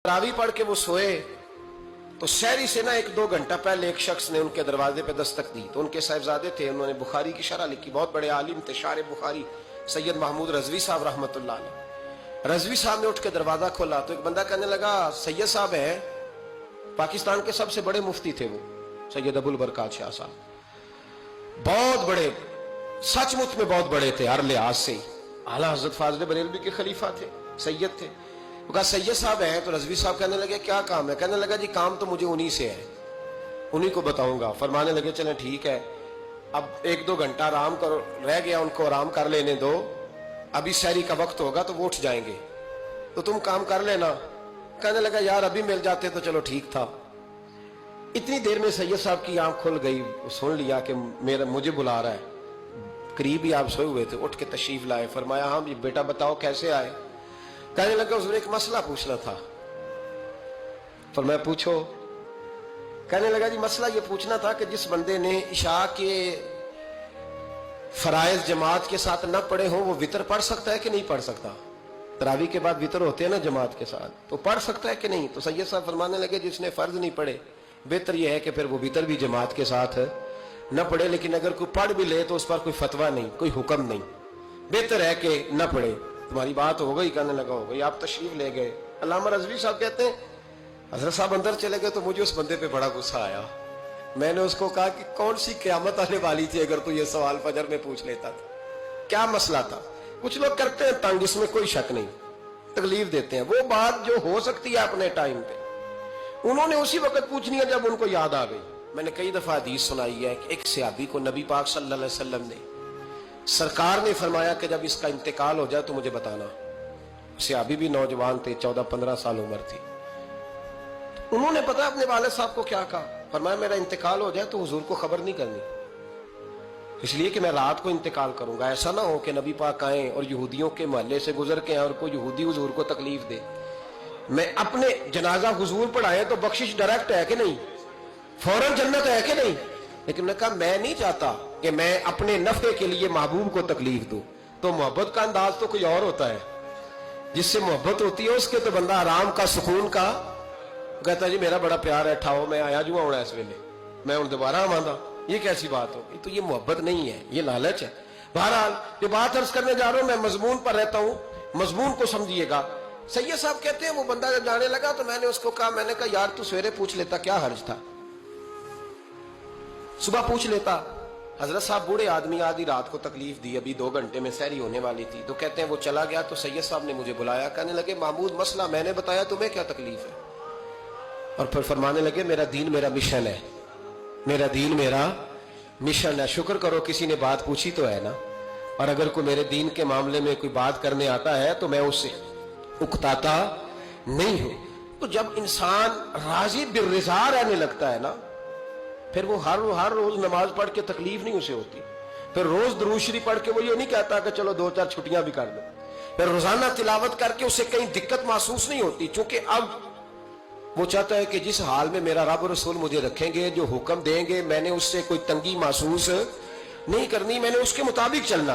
तरावी पढ़ के वो सोए तो शहरी से ना 1-2 घंटा पहले एक शख्स ने उनके दरवाजे पे दस्तक दी। तो उनके साहिबजादे थे, उन्होंने बुखारी की शरह लिखी, बहुत बड़े आलिम थे, शार बुखारी सैयद महमूद रजवी साहब रहमतुल्लाह अलैह। रजवी साहब ने उठ के दरवाजा खोला तो एक बंदा कहने लगा, सैयद साहब है, पाकिस्तान के सबसे बड़े मुफ्ती थे वो, सैयद अबुल बरकात शाह साहब, बहुत बड़े, सचमुच में बहुत बड़े थे हर लिहाज से। आला हजरत फाजिल बरेलवी के खलीफा थे, सैयद थे। वो कहा सैयद साहब हैं? तो रजवी साहब कहने लगे क्या काम है? कहने लगा जी काम तो मुझे उन्हीं से है, उन्हीं को बताऊंगा। फरमाने लगे चलें ठीक है, अब 1-2 घंटा आराम करो, रह गया, उनको आराम कर लेने दो, अभी शहरी का वक्त होगा तो वो उठ जाएंगे, तो तुम काम कर लेना। कहने लगा यार अभी मिल जाते तो चलो ठीक था। इतनी देर में सैयद साहब की आंख खुल गई, सुन लिया कि मुझे बुला रहा है, करीब ही आप सोए हुए थे, उठ के तशरीफ लाए। फरमाया हाँ बेटा बताओ कैसे आए? कहने लगा उसने एक मसला पूछना था। फरमाया पूछो। कहने लगा जी मसला ये पूछना था कि जिस बंदे ने इशा के फराइज जमात के साथ न पढ़े हो वो वितर पढ़ सकता है कि नहीं पढ़ सकता? तरावी के बाद वितर होते हैं ना जमात के साथ, तो पढ़ सकता है कि नहीं? तो सैयद साहब फरमाने लगे जिसने फर्ज नहीं पढ़े बेहतर यह है कि फिर वो वितर भी जमात के साथ न पढ़े, लेकिन अगर कोई पढ़ भी ले तो उस पर कोई फतवा नहीं, कोई हुक्म नहीं, बेहतर है कि न पढ़े। तुम्हारी बात हो गई? कहने लगा हो गई। आप तशरीफ ले गए। अल्लामा रजवी साहब कहते हैं हजरत साहब अंदर चले गए तो मुझे उस बंदे पे बड़ा गुस्सा आया। मैंने उसको कहा कि कौन सी क़यामत आने वाली थी अगर तू ये सवाल फजर में पूछ लेता था? क्या मसला था? कुछ लोग करते हैं तंग, इसमें कोई शक नहीं, तकलीफ देते हैं, वो बात जो हो सकती है अपने टाइम पे उन्होंने उसी वक्त पूछनी है जब उनको याद आ गई। मैंने कई दफा हदीस सुनाई है कि एक सहाबी को नबी पाक सल्लल्लाहु अलैहि वसल्लम ने, सरकार ने फरमाया कि जब इसका इंतकाल हो जाए तो मुझे बताना। सहाबी भी नौजवान थे, 14-15 साल उम्र थी। उन्होंने पता अपने वालिद साहब को क्या कहा? फरमाया मेरा इंतकाल हो जाए तो हुजूर को खबर नहीं करनी, इसलिए कि मैं रात को इंतकाल करूंगा। ऐसा ना हो कि नबी पाक आए और यहूदियों के मोहल्ले से गुजर के आए और कोई यहूदी हुजूर को तकलीफ दे। मैं अपने जनाजा हुजूर पढ़ाए तो बख्शिश डायरेक्ट है कि नहीं, फौरन जन्नत है कि नहीं? लेकिन मैंने कहा मैं नहीं चाहता कि मैं अपने नफे के लिए महबूब को तकलीफ दूं। तो मोहब्बत का अंदाज तो कोई और होता है, जिससे मोहब्बत होती है उसके तो बंदा आराम का, सुकून का कहता है जी मेरा बड़ा प्यार है, ठाओ मैं आया जुआ होना इस वेले, मैं हूं दोबारा आवांगा। ये कैसी बात हो? तो ये मोहब्बत नहीं है, ये लालच है। बहरहाल ये बात अर्ज करने जा रहा हूं, मैं मजमून पर रहता हूं, मजमून को समझिएगा। सैयद साहब कहते हैं वो बंदा जब जाने लगा तो मैंने उसको कहा, मैंने कहा यार तू सवेरे पूछ लेता, क्या हर्ज था, सुबह पूछ लेता। हजरत साहब बूढ़े आदमी, आधी रात को तकलीफ दी, अभी 2 घंटे में सहरी होने वाली थी। तो कहते हैं वो चला गया तो सैयद साहब ने मुझे बुलाया, कहने लगे महमूद मसला मैंने बताया, तुम्हें क्या तकलीफ है? और फिर फरमाने लगे मेरा दीन मेरा मिशन है, मेरा दीन मेरा मिशन है। शुक्र करो किसी ने बात पूछी तो है ना, और अगर कोई मेरे दीन के मामले में कोई बात करने आता है तो मैं उससे उकताता नहीं हूं। तो जब इंसान राजी बिर्रिज़ा रहने लगता है ना, फिर वो हर रोज नमाज पढ़ के तकलीफ नहीं उसे होती, फिर रोज दुरूद शरीफ पढ़ के वो ये नहीं कहता कि चलो 2-4 छुट्टियां भी कर लो, फिर रोजाना तिलावत करके उसे कहीं दिक्कत महसूस नहीं होती, क्योंकि अब वो चाहता है कि जिस हाल में मेरा रब और रसूल मुझे रखेंगे, जो हुक्म देंगे, मैंने उससे कोई तंगी महसूस नहीं करनी, मैंने उसके मुताबिक चलना।